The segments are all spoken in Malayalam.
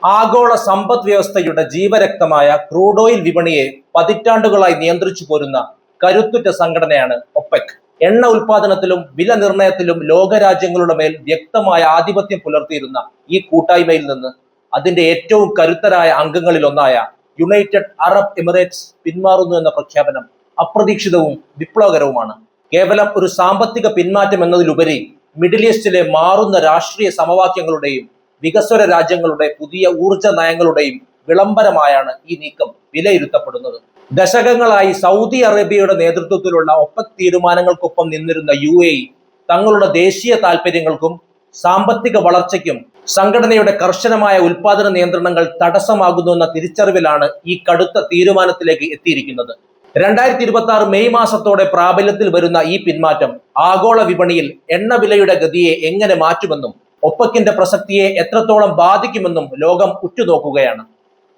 ആഗോള സമ്പദ് വ്യവസ്ഥയുടെ ജീവരക്തമായ ക്രൂഡ് ഓയിൽ വിപണിയെ പതിറ്റാണ്ടുകളായി നിയന്ത്രിച്ചു പോരുന്ന കരുത്തുറ്റ സംഘടനയാണ് ഒപെക്. എണ്ണ ഉൽപാദനത്തിലും വില നിർണയത്തിലും ലോകരാജ്യങ്ങളുടെ മേൽ വ്യക്തമായ ആധിപത്യം പുലർത്തിയിരുന്ന ഈ കൂട്ടായ്മയിൽ നിന്ന് അതിന്റെ ഏറ്റവും കരുത്തരായ അംഗങ്ങളിൽ ഒന്നായ യുണൈറ്റഡ് അറബ് എമിറേറ്റ്സ് പിന്മാറുന്നു എന്ന പ്രഖ്യാപനം അപ്രതീക്ഷിതവും വിപ്ലവകരവുമാണ്. കേവലം ഒരു സാമ്പത്തിക പിന്മാറ്റം എന്നതിലുപരി മിഡിൽ ഈസ്റ്റിലെ മാറുന്ന രാഷ്ട്രീയ സമവാക്യങ്ങളുടെയും വികസ്വര രാജ്യങ്ങളുടെ പുതിയ ഊർജ നയങ്ങളുടെയും വിളംബരമായാണ് ഈ നീക്കം വിലയിരുത്തപ്പെടുന്നത്. ദശകങ്ങളായി സൗദി അറേബ്യയുടെ നേതൃത്വത്തിലുള്ള ഒപെക് തീരുമാനങ്ങൾക്കൊപ്പം നിന്നിരുന്ന UAE തങ്ങളുടെ ദേശീയ താൽപര്യങ്ങൾക്കും സാമ്പത്തിക വളർച്ചയ്ക്കും സംഘടനയുടെ കർശനമായ ഉൽപാദന നിയന്ത്രണങ്ങൾ തടസ്സമാകുന്നുവെന്ന തിരിച്ചറിവിലാണ് ഈ കടുത്ത തീരുമാനത്തിലേക്ക് എത്തിയിരിക്കുന്നത്. 2026 മെയ് മാസത്തോടെ പ്രാബല്യത്തിൽ വരുന്ന ഈ പിന്മാറ്റം ആഗോള വിപണിയിൽ എണ്ണ വിലയുടെ ഗതിയെ എങ്ങനെ മാറ്റുമെന്നും ഒപെക്കിന്റെ പ്രസക്തിയെ എത്രത്തോളം ബാധിക്കുമെന്നും ലോകം ഉറ്റുനോക്കുകയാണ്.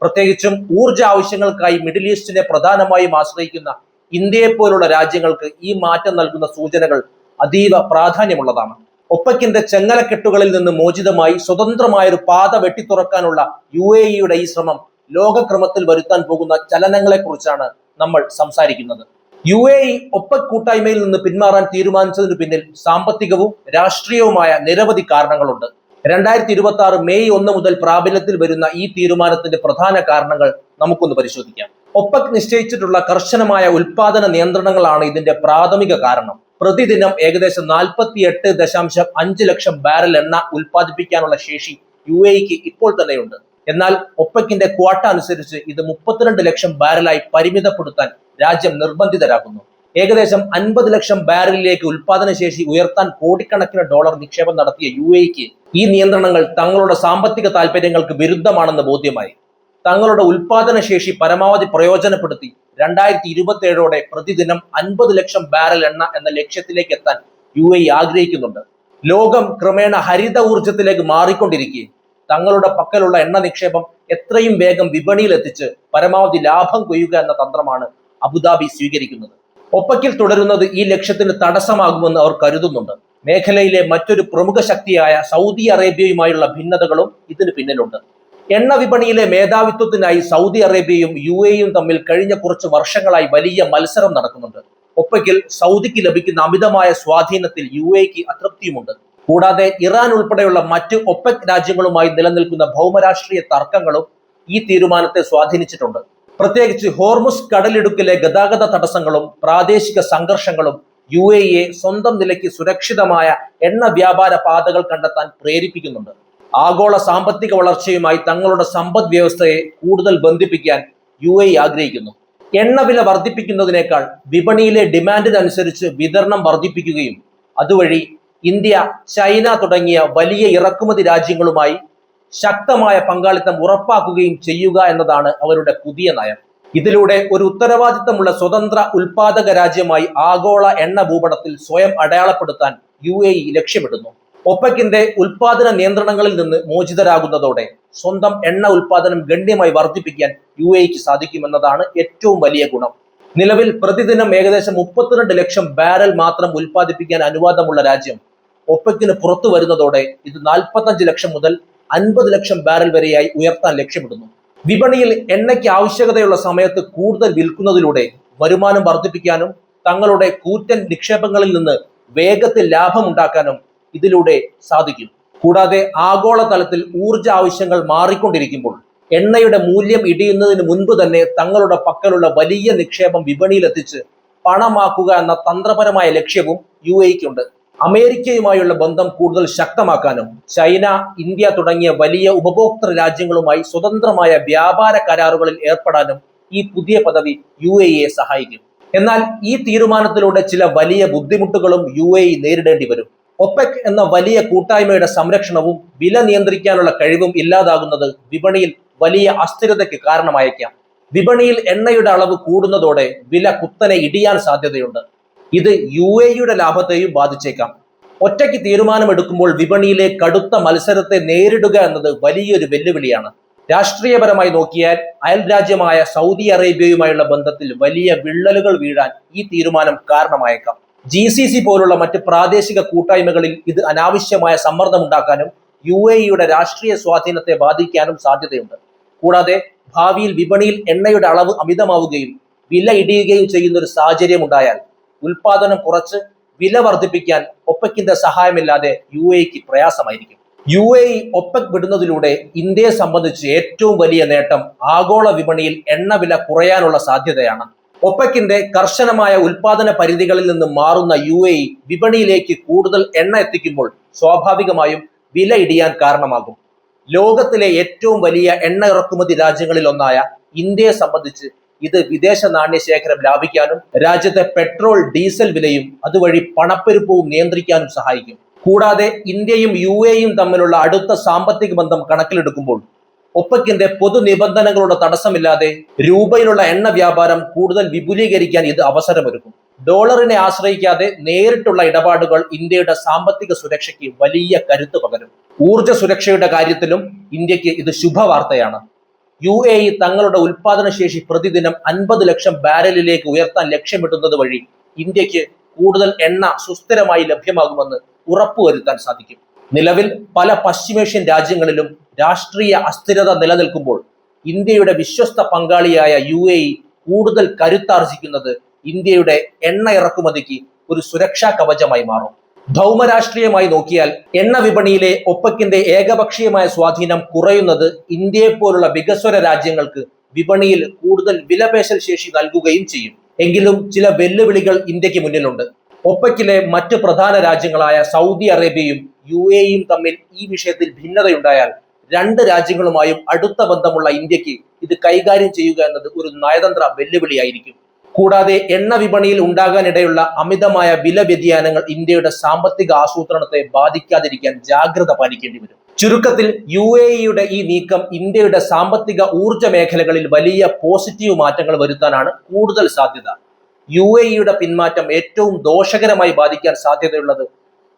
പ്രത്യേകിച്ചും ഊർജ ആവശ്യങ്ങൾക്കായി മിഡിൽ ഈസ്റ്റിനെ പ്രധാനമായും ആശ്രയിക്കുന്ന ഇന്ത്യയെപ്പോലുള്ള രാജ്യങ്ങൾക്ക് ഈ മാറ്റം നൽകുന്ന സൂചനകൾ അതീവ പ്രാധാന്യമുള്ളതാണ്. ഒപെക്കിന്റെ ചെങ്ങലക്കെട്ടുകളിൽ നിന്ന് മോചിതമായി സ്വതന്ത്രമായൊരു പാത വെട്ടിത്തുറക്കാനുള്ള UAEയുടെ ഈ ശ്രമം ലോകക്രമത്തിൽ വരുത്താൻ പോകുന്ന ചലനങ്ങളെ കുറിച്ചാണ് നമ്മൾ സംസാരിക്കുന്നത്. UAE ഒപെക് കൂട്ടായ്മയിൽ നിന്ന് പിന്മാറാൻ തീരുമാനിച്ചതിനു പിന്നിൽ സാമ്പത്തികവും രാഷ്ട്രീയവുമായ നിരവധി കാരണങ്ങളുണ്ട്. 2026 മെയ് 1 മുതൽ പ്രാബല്യത്തിൽ വരുന്ന ഈ തീരുമാനത്തിന്റെ പ്രധാന കാരണങ്ങൾ നമുക്കൊന്ന് പരിശോധിക്കാം. ഒപെക് നിശ്ചയിച്ചിട്ടുള്ള കർശനമായ ഉൽപാദന നിയന്ത്രണങ്ങളാണ് ഇതിന്റെ പ്രാഥമിക കാരണം. പ്രതിദിനം ഏകദേശം 48.5 ലക്ഷം ബാരൽ എണ്ണ ഉൽപ്പാദിപ്പിക്കാനുള്ള ശേഷി UAEക്ക് ഇപ്പോൾ തന്നെയുണ്ട്. എന്നാൽ ഒപെക്കിന്റെ ക്വാട്ട അനുസരിച്ച് ഇത് 32 ലക്ഷം ബാരലായി പരിമിതപ്പെടുത്താൻ രാജ്യം നിർബന്ധിതരാകുന്നു. ഏകദേശം 50 ലക്ഷം ബാരലിലേക്ക് ഉൽപാദന ശേഷി ഉയർത്താൻ കോടിക്കണക്കിന് ഡോളർ നിക്ഷേപം നടത്തിയ UAEക്ക് ഈ നിയന്ത്രണങ്ങൾ തങ്ങളുടെ സാമ്പത്തിക താൽപര്യങ്ങൾക്ക് വിരുദ്ധമാണെന്ന് ബോധ്യമായി. തങ്ങളുടെ ഉൽപാദന ശേഷി പരമാവധി പ്രയോജനപ്പെടുത്തി 2027ഓടെ പ്രതിദിനം 50 ലക്ഷം ബാരൽ എണ്ണ എന്ന ലക്ഷ്യത്തിലേക്ക് എത്താൻ UAE ആഗ്രഹിക്കുന്നുണ്ട്. ലോകം ക്രമേണ ഹരിത ഊർജത്തിലേക്ക് മാറിക്കൊണ്ടിരിക്കെ തങ്ങളുടെ പക്കലുള്ള എണ്ണ നിക്ഷേപം എത്രയും വേഗം വിപണിയിൽ എത്തിച്ച് പരമാവധി ലാഭം കൊയ്യുക എന്ന തന്ത്രമാണ് അബുദാബി സ്വീകരിക്കുന്നത്. ഒപെക്കിൽ തുടരുന്നത് ഈ ലക്ഷ്യത്തിന് തടസ്സമാകുമെന്ന് അവർ കരുതുന്നുണ്ട്. മേഖലയിലെ മറ്റൊരു പ്രമുഖ ശക്തിയായ സൗദി അറേബ്യയുമായുള്ള ഭിന്നതകളും ഇതിന് പിന്നിലുണ്ട്. എണ്ണ വിപണിയിലെ മേധാവിത്വത്തിനായി സൗദി അറേബ്യയും UAEയും തമ്മിൽ കഴിഞ്ഞ കുറച്ച് വർഷങ്ങളായി വലിയ മത്സരം നടക്കുന്നുണ്ട്. ഒപെക്കിൽ സൗദിക്ക് ലഭിക്കുന്ന അമിതമായ സ്വാധീനത്തിൽ UAEക്ക് അതൃപ്തിയുമുണ്ട്. കൂടാതെ ഇറാൻ ഉൾപ്പെടെയുള്ള മറ്റ് ഒപെക് രാജ്യങ്ങളുമായി നിലനിൽക്കുന്ന ഭൗമരാഷ്ട്രീയ തർക്കങ്ങളും ഈ തീരുമാനത്തെ സ്വാധീനിച്ചിട്ടുണ്ട്. പ്രത്യേകിച്ച് ഹോർമുസ് കടലിടുക്കിലെ ഗതാഗത തടസ്സങ്ങളും പ്രാദേശിക സംഘർഷങ്ങളും UAEയെ സ്വന്തം നിലയ്ക്ക് സുരക്ഷിതമായ എണ്ണ വ്യാപാര പാതകൾ കണ്ടെത്താൻ പ്രേരിപ്പിക്കുന്നുണ്ട്. ആഗോള സാമ്പത്തിക വളർച്ചയുമായി തങ്ങളുടെ സമ്പദ് വ്യവസ്ഥയെ കൂടുതൽ ബന്ധിപ്പിക്കാൻ UAE ആഗ്രഹിക്കുന്നു. എണ്ണ വില വർദ്ധിപ്പിക്കുന്നതിനേക്കാൾ വിപണിയിലെ ഡിമാൻഡിനനുസരിച്ച് വിതരണം വർദ്ധിപ്പിക്കുകയും അതുവഴി ഇന്ത്യ, ചൈന തുടങ്ങിയ വലിയ ഇറക്കുമതി രാജ്യങ്ങളുമായി ശക്തമായ പങ്കാളിത്തം ഉറപ്പാക്കുകയും ചെയ്യുക എന്നതാണ് അവരുടെ പുതിയ നയം. ഇതിലൂടെ ഒരു ഉത്തരവാദിത്തമുള്ള സ്വതന്ത്ര ഉൽപാദക രാജ്യമായി ആഗോള എണ്ണ ഭൂപടത്തിൽ സ്വയം അടയാളപ്പെടുത്താൻ UAE ലക്ഷ്യമിടുന്നു. ഒപെക്കിന്റെ ഉൽപാദന നിയന്ത്രണങ്ങളിൽ നിന്ന് മോചിതരാകുന്നതോടെ സ്വന്തം എണ്ണ ഉൽപാദനം ഗണ്യമായി വർദ്ധിപ്പിക്കാൻ UAEക്ക് സാധിക്കുമെന്നതാണ് ഏറ്റവും വലിയ ഗുണം. നിലവിൽ പ്രതിദിനം ഏകദേശം 32 ലക്ഷം ബാരൽ മാത്രം ഉൽപ്പാദിപ്പിക്കാൻ അനുവാദമുള്ള രാജ്യം ഒപെക്കിന് പുറത്തു വരുന്നതോടെ ഇത് 45 ലക്ഷം മുതൽ 50 ലക്ഷം ബാരൽ വരെയായി ഉയർത്താൻ ലക്ഷ്യമിടുന്നു. വിപണിയിൽ എണ്ണയ്ക്ക് ആവശ്യകതയുള്ള സമയത്ത് കൂടുതൽ വിൽക്കുന്നതിലൂടെ വരുമാനം വർദ്ധിപ്പിക്കാനും തങ്ങളുടെ കൂറ്റൻ നിക്ഷേപങ്ങളിൽ നിന്ന് വേഗത്തിൽ ലാഭമുണ്ടാക്കാനും ഇതിലൂടെ സാധിക്കും. കൂടാതെ ആഗോളതലത്തിൽ ഊർജ ആവശ്യങ്ങൾ മാറിക്കൊണ്ടിരിക്കുമ്പോൾ എണ്ണയുടെ മൂല്യം ഇടിയുന്നതിന് മുൻപ് തന്നെ തങ്ങളുടെ പക്കലുള്ള വലിയ നിക്ഷേപം വിപണിയിലെത്തിച്ച് പണമാക്കുക എന്ന തന്ത്രപരമായ ലക്ഷ്യവും UAEക്കുണ്ട്. അമേരിക്കയുമായുള്ള ബന്ധം കൂടുതൽ ശക്തമാക്കാനും ചൈന, ഇന്ത്യ തുടങ്ങിയ വലിയ ഉപഭോക്തൃ രാജ്യങ്ങളുമായി സ്വതന്ത്രമായ വ്യാപാര കരാറുകളിൽ ഏർപ്പെടാനും ഈ പുതിയ പദവി UAEയെ സഹായിക്കും. എന്നാൽ ഈ തീരുമാനത്തിലൂടെ ചില വലിയ ബുദ്ധിമുട്ടുകളും UAE നേരിടേണ്ടി വരും. ഒപെക് എന്ന വലിയ കൂട്ടായ്മയുടെ സംരക്ഷണവും വില നിയന്ത്രിക്കാനുള്ള കഴിവും ഇല്ലാതാകുന്നത് വിപണിയിൽ വലിയ അസ്ഥിരതയ്ക്ക് കാരണമായേക്കാം. വിപണിയിൽ എണ്ണയുടെ അളവ് കൂടുന്നതോടെ വില കുത്തനെ ഇടിയാൻ സാധ്യതയുണ്ട്. ഇത് UAEയുടെ ലാഭത്തെയും ബാധിച്ചേക്കാം. ഒറ്റയ്ക്ക് തീരുമാനമെടുക്കുമ്പോൾ വിപണിയിലെ കടുത്ത മത്സരത്തെ നേരിടുക എന്നത് വലിയൊരു വെല്ലുവിളിയാണ്. രാഷ്ട്രീയപരമായി നോക്കിയാൽ അയൽ രാജ്യമായ സൗദി അറേബ്യയുമായുള്ള ബന്ധത്തിൽ വലിയ വിള്ളലുകൾ വീഴാൻ ഈ തീരുമാനം കാരണമായേക്കാം. GCC പോലുള്ള മറ്റ് പ്രാദേശിക കൂട്ടായ്മകളിൽ ഇത് അനാവശ്യമായ സമ്മർദ്ദമുണ്ടാക്കാനും UAEയുടെ രാഷ്ട്രീയ സ്വാധീനത്തെ ബാധിക്കാനും സാധ്യതയുണ്ട്. കൂടാതെ ഭാവിയിൽ വിപണിയിൽ എണ്ണയുടെ അളവ് അമിതമാവുകയും വില ഇടിയുകയും ചെയ്യുന്ന ഒരു സാഹചര്യം ഉണ്ടായാൽ ഉൽപാദനം കുറച്ച് വില വർദ്ധിപ്പിക്കാൻ ഒപെക്കിന്റെ സഹായമില്ലാതെ UAEക്ക് പ്രയാസമായിരിക്കും. UAE ഒപെക് വിടുന്നതിലൂടെ ഇന്ത്യയെ സംബന്ധിച്ച് ഏറ്റവും വലിയ നേട്ടം ആഗോള വിപണിയിൽ എണ്ണവില കുറയാനുള്ള സാധ്യതയാണ്. ഒപെക്കിന്റെ കർശനമായ ഉൽപാദന പരിധികളിൽ നിന്ന് മാറുന്ന UAE വിപണിയിലേക്ക് കൂടുതൽ എണ്ണ എത്തിക്കുമ്പോൾ സ്വാഭാവികമായും വില ഇടിയാൻ കാരണമാകും. ലോകത്തിലെ ഏറ്റവും വലിയ എണ്ണ ഇറക്കുമതി രാജ്യങ്ങളിൽ ഒന്നായ ഇന്ത്യയെ സംബന്ധിച്ച് ഇത് വിദേശ നാണ്യശേഖരം ലാഭിക്കാനും രാജ്യത്തെ പെട്രോൾ ഡീസൽ വിലയും അതുവഴി പണപ്പെരുപ്പവും നിയന്ത്രിക്കാനും സഹായിക്കും. കൂടാതെ ഇന്ത്യയും UAEയും തമ്മിലുള്ള അടുത്ത സാമ്പത്തിക ബന്ധം കണക്കിലെടുക്കുമ്പോൾ ഒപെക്കിന്റെ പൊതു നിബന്ധനകളുടെ തടസ്സമില്ലാതെ രൂപയിലുള്ള എണ്ണ വ്യാപാരം കൂടുതൽ വിപുലീകരിക്കാൻ ഇത് അവസരമൊരുക്കും. ഡോളറിനെ ആശ്രയിക്കാതെ നേരിട്ടുള്ള ഇടപാടുകൾ ഇന്ത്യയുടെ സാമ്പത്തിക സുരക്ഷയ്ക്ക് വലിയ കരുത്ത് പകരും. ഊർജ സുരക്ഷയുടെ കാര്യത്തിലും ഇന്ത്യക്ക് ഇത് ശുഭവാർത്തയാണ്. UAE തങ്ങളുടെ ഉൽപാദന ശേഷി പ്രതിദിനം 50 ലക്ഷം ബാരലിലേക്ക് ഉയർത്താൻ ലക്ഷ്യമിടുന്നത് വഴി ഇന്ത്യക്ക് കൂടുതൽ എണ്ണ സുസ്ഥിരമായി ലഭ്യമാകുമെന്ന് ഉറപ്പുവരുത്താൻ സാധിക്കും. നിലവിൽ പല പശ്ചിമേഷ്യൻ രാജ്യങ്ങളിലും രാഷ്ട്രീയ അസ്ഥിരത നിലനിൽക്കുമ്പോൾ ഇന്ത്യയുടെ വിശ്വസ്ത പങ്കാളിയായ UAE കൂടുതൽ കരുത്താർജിക്കുന്നത് ഇന്ത്യയുടെ എണ്ണ ഇറക്കുമതിക്ക് ഒരു സുരക്ഷാ കവചമായി മാറും. ഭൗമരാഷ്ട്രീയമായി നോക്കിയാൽ എണ്ണ വിപണിയിലെ ഒപെക്കിന്റെ ഏകപക്ഷീയമായ സ്വാധീനം കുറയുന്നത് ഇന്ത്യയെപ്പോലുള്ള വികസ്വര രാജ്യങ്ങൾക്ക് വിപണിയിൽ കൂടുതൽ വിലപേശൽ ശേഷി നൽകുകയും ചെയ്യും. എങ്കിലും ചില വെല്ലുവിളികൾ ഇന്ത്യക്ക് മുന്നിലുണ്ട്. ഒപെക്കിലെ മറ്റ് പ്രധാന രാജ്യങ്ങളായ സൗദി അറേബ്യയും UAEയും തമ്മിൽ ഈ വിഷയത്തിൽ ഭിന്നതയുണ്ടായാൽ രണ്ട് രാജ്യങ്ങളുമായും അടുത്ത ബന്ധമുള്ള ഇന്ത്യക്ക് ഇത് കൈകാര്യം ചെയ്യുക എന്നത് ഒരു നയതന്ത്ര വെല്ലുവിളിയായിരിക്കും. കൂടാതെ എണ്ണ വിപണിയിൽ ഉണ്ടാകാനിടയുള്ള അമിതമായ വില വ്യതിയാനങ്ങൾ ഇന്ത്യയുടെ സാമ്പത്തിക ആസൂത്രണത്തെ ബാധിക്കാതിരിക്കാൻ ജാഗ്രത പാലിക്കേണ്ടി വരും. ചുരുക്കത്തിൽ UAEയുടെ ഈ നീക്കം ഇന്ത്യയുടെ സാമ്പത്തിക ഊർജ മേഖലകളിൽ വലിയ പോസിറ്റീവ് മാറ്റങ്ങൾ വരുത്താനാണ് കൂടുതൽ സാധ്യത. UAEയുടെ പിന്മാറ്റം ഏറ്റവും ദോഷകരമായി ബാധിക്കാൻ സാധ്യതയുള്ളത്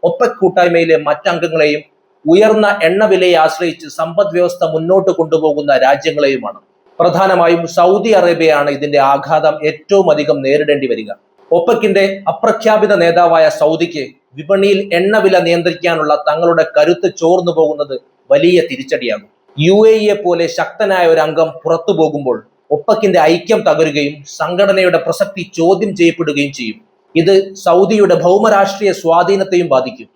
ഒപെക് കൂട്ടായ്മയിലെ മറ്റംഗങ്ങളെയും ഉയർന്ന എണ്ണവിലയെ ആശ്രയിച്ച് സമ്പദ് വ്യവസ്ഥ മുന്നോട്ട് കൊണ്ടുപോകുന്ന രാജ്യങ്ങളെയുമാണ്. പ്രധാനമായും സൗദി അറേബ്യയാണ് ഇതിന്റെ ആഘാതം ഏറ്റവും അധികം നേരിടേണ്ടി വരിക. ഒപെക്കിന്റെ അപ്രഖ്യാപിത നേതാവായ സൗദിക്ക് വിപണിയിൽ എണ്ണവില നിയന്ത്രിക്കാനുള്ള തങ്ങളുടെ കരുത്ത് ചോർന്നു പോകുന്നത് വലിയ തിരിച്ചടിയാകും. UAEയെ പോലെ ശക്തനായ ഒരു അംഗം പുറത്തു പോകുമ്പോൾ ഒപെക്കിന്റെ ഐക്യം തകരുകയും സംഘടനയുടെ പ്രസക്തി ചോദ്യം ചെയ്യപ്പെടുകയും ചെയ്യും. ഇത് സൗദിയുടെ ഭൗമരാഷ്ട്രീയ സ്വാധീനത്തെയും ബാധിക്കും.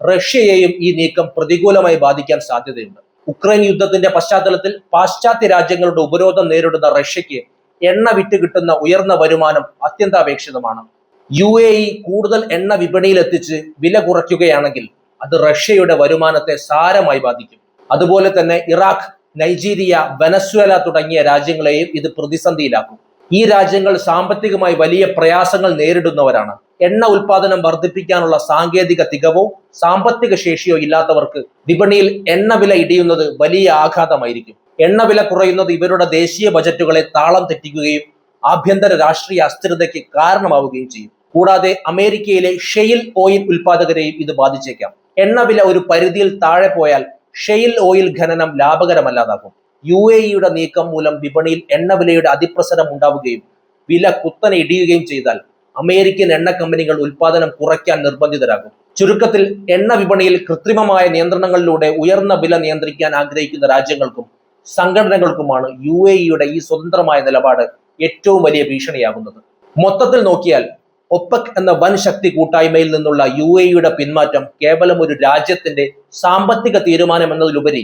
റഷ്യയെയും ഈ നീക്കം പ്രതികൂലമായി ബാധിക്കാൻ സാധ്യതയുണ്ട്. ഉക്രൈൻ യുദ്ധത്തിന്റെ പശ്ചാത്തലത്തിൽ പാശ്ചാത്യ രാജ്യങ്ങളുടെ ഉപരോധം നേരിടുന്ന റഷ്യക്ക് എണ്ണ വിറ്റ് കിട്ടുന്ന ഉയർന്ന വരുമാനം അത്യന്താപേക്ഷിതമാണ്. UAE കൂടുതൽ എണ്ണ വിപണിയിൽ എത്തിച്ച് വില കുറയ്ക്കുകയാണെങ്കിൽ അത് റഷ്യയുടെ വരുമാനത്തെ സാരമായി ബാധിക്കും. അതുപോലെ തന്നെ ഇറാഖ്, നൈജീരിയ, വെനസ്വേല തുടങ്ങിയ രാജ്യങ്ങളെയും ഇത് പ്രതിസന്ധിയിലാക്കും. ഈ രാജ്യങ്ങൾ സാമ്പത്തികമായി വലിയ പ്രയാസങ്ങൾ നേരിടുന്നവരാണ്. എണ്ണ ഉൽപാദനം വർദ്ധിപ്പിക്കാനുള്ള സാങ്കേതിക തികവോ സാമ്പത്തിക ശേഷിയോ ഇല്ലാത്തവർക്ക് വിപണിയിൽ എണ്ണവില ഇടിയുന്നത് വലിയ ആഘാതമായിരിക്കും. എണ്ണവില കുറയുന്നത് ഇവരുടെ ദേശീയ ബജറ്റുകളെ താളം തെറ്റിക്കുകയും ആഭ്യന്തര രാഷ്ട്രീയ അസ്ഥിരതയ്ക്ക് കാരണമാവുകയും ചെയ്യും. കൂടാതെ അമേരിക്കയിലെ ഷെയിൽ ഓയിൽ ഉൽപാദകരെയും ഇത് ബാധിച്ചേക്കാം. എണ്ണവില ഒരു പരിധിയിൽ താഴെ പോയാൽ ഷെയിൽ ഓയിൽ ഖനനം ലാഭകരമല്ലാതാകും. UAEയുടെ നീക്കം മൂലം വിപണിയിൽ എണ്ണവിലയുടെ അതിപ്രസരം ഉണ്ടാവുകയും വില കുത്തനെ ഇടിയുകയും ചെയ്താൽ അമേരിക്കൻ എണ്ണ കമ്പനികൾ ഉൽപാദനം കുറയ്ക്കാൻ നിർബന്ധിതരാകും. ചുരുക്കത്തിൽ എണ്ണ വിപണിയിൽ കൃത്രിമമായ നിയന്ത്രണങ്ങളിലൂടെ ഉയർന്ന വില നിയന്ത്രിക്കാൻ ആഗ്രഹിക്കുന്ന രാജ്യങ്ങൾക്കും സംഘടനകൾക്കുമാണ് UAEയുടെ ഈ സ്വതന്ത്രമായ നിലപാട് ഏറ്റവും വലിയ ഭീഷണിയാകുന്നത്. മൊത്തത്തിൽ നോക്കിയാൽ ഒപെക് എന്ന വൻ ശക്തി കൂട്ടായ്മയിൽ നിന്നുള്ള UAEയുടെ പിന്മാറ്റം കേവലം ഒരു രാജ്യത്തിന്റെ സാമ്പത്തിക തീരുമാനം എന്നതിലുപരി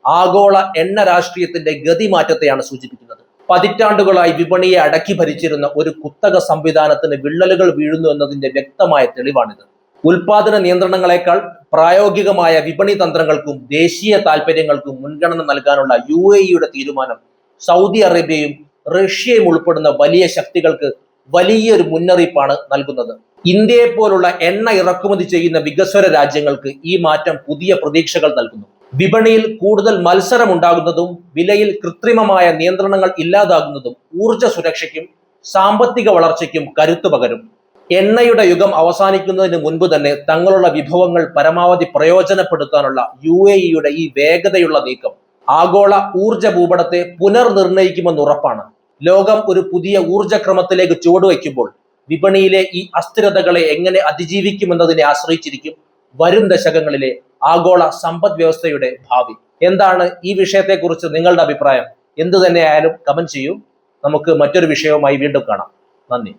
ആഗോള എണ്ണ രാഷ്ട്രീയത്തിന്റെ ഗതിമാറ്റത്തെയാണ് സൂചിപ്പിക്കുന്നത്. പതിറ്റാണ്ടുകളായി വിപണിയെ അടക്കി ഭരിച്ചിരുന്ന ഒരു കുത്തക സംവിധാനത്തിന് വിള്ളലുകൾ വീഴുന്നു എന്നതിന്റെ വ്യക്തമായ തെളിവാണിത്. ഉൽപാദന നിയന്ത്രണങ്ങളെക്കാൾ പ്രായോഗികമായ വിപണി തന്ത്രങ്ങൾക്കും ദേശീയ താൽപര്യങ്ങൾക്കും മുൻഗണന നൽകാനുള്ള UAEയുടെ തീരുമാനം സൗദി അറേബ്യയും റഷ്യയും ഉൾപ്പെടുന്ന വലിയ ശക്തികൾക്ക് വലിയൊരു മുന്നറിയിപ്പാണ് നൽകുന്നത്. ഇന്ത്യയെ പോലുള്ള എണ്ണ ഇറക്കുമതി ചെയ്യുന്ന വികസ്വര രാജ്യങ്ങൾക്ക് ഈ മാറ്റം പുതിയ പ്രതീക്ഷകൾ നൽകുന്നു. വിപണിയിൽ കൂടുതൽ മത്സരം ഉണ്ടാകുന്നതും വിലയിൽ കൃത്രിമമായ നിയന്ത്രണങ്ങൾ ഇല്ലാതാകുന്നതും ഊർജ സുരക്ഷയ്ക്കും സാമ്പത്തിക വളർച്ചയ്ക്കും കരുത്തു പകരും. എണ്ണയുടെ യുഗം അവസാനിക്കുന്നതിന് മുൻപ് തന്നെ തങ്ങളുള്ള വിഭവങ്ങൾ പരമാവധി പ്രയോജനപ്പെടുത്താനുള്ള UAEയുടെ ഈ വേഗതയുള്ള നീക്കം ആഗോള ഊർജ ഭൂപടത്തെ പുനർനിർണയിക്കുമെന്ന് ഉറപ്പാണ്. ലോകം ഒരു പുതിയ ഊർജക്രമത്തിലേക്ക് ചുവടുവയ്ക്കുമ്പോൾ വിപണിയിലെ ഈ അസ്ഥിരതകളെ എങ്ങനെ അതിജീവിക്കുമെന്നതിനെ ആശ്രയിച്ചിരിക്കും വരും ദശകങ്ങളിലെ ആഗോള സമ്പദ് വ്യവസ്ഥയുടെ ഭാവി? എന്താണ് ഈ വിഷയത്തെക്കുറിച്ച് നിങ്ങളുടെ അഭിപ്രായം? എന്തു തന്നെയായാലും കമന്റ് ചെയ്യൂ. നമുക്ക് മറ്റൊരു വിഷയവുമായി വീണ്ടും കാണാം. നന്ദി.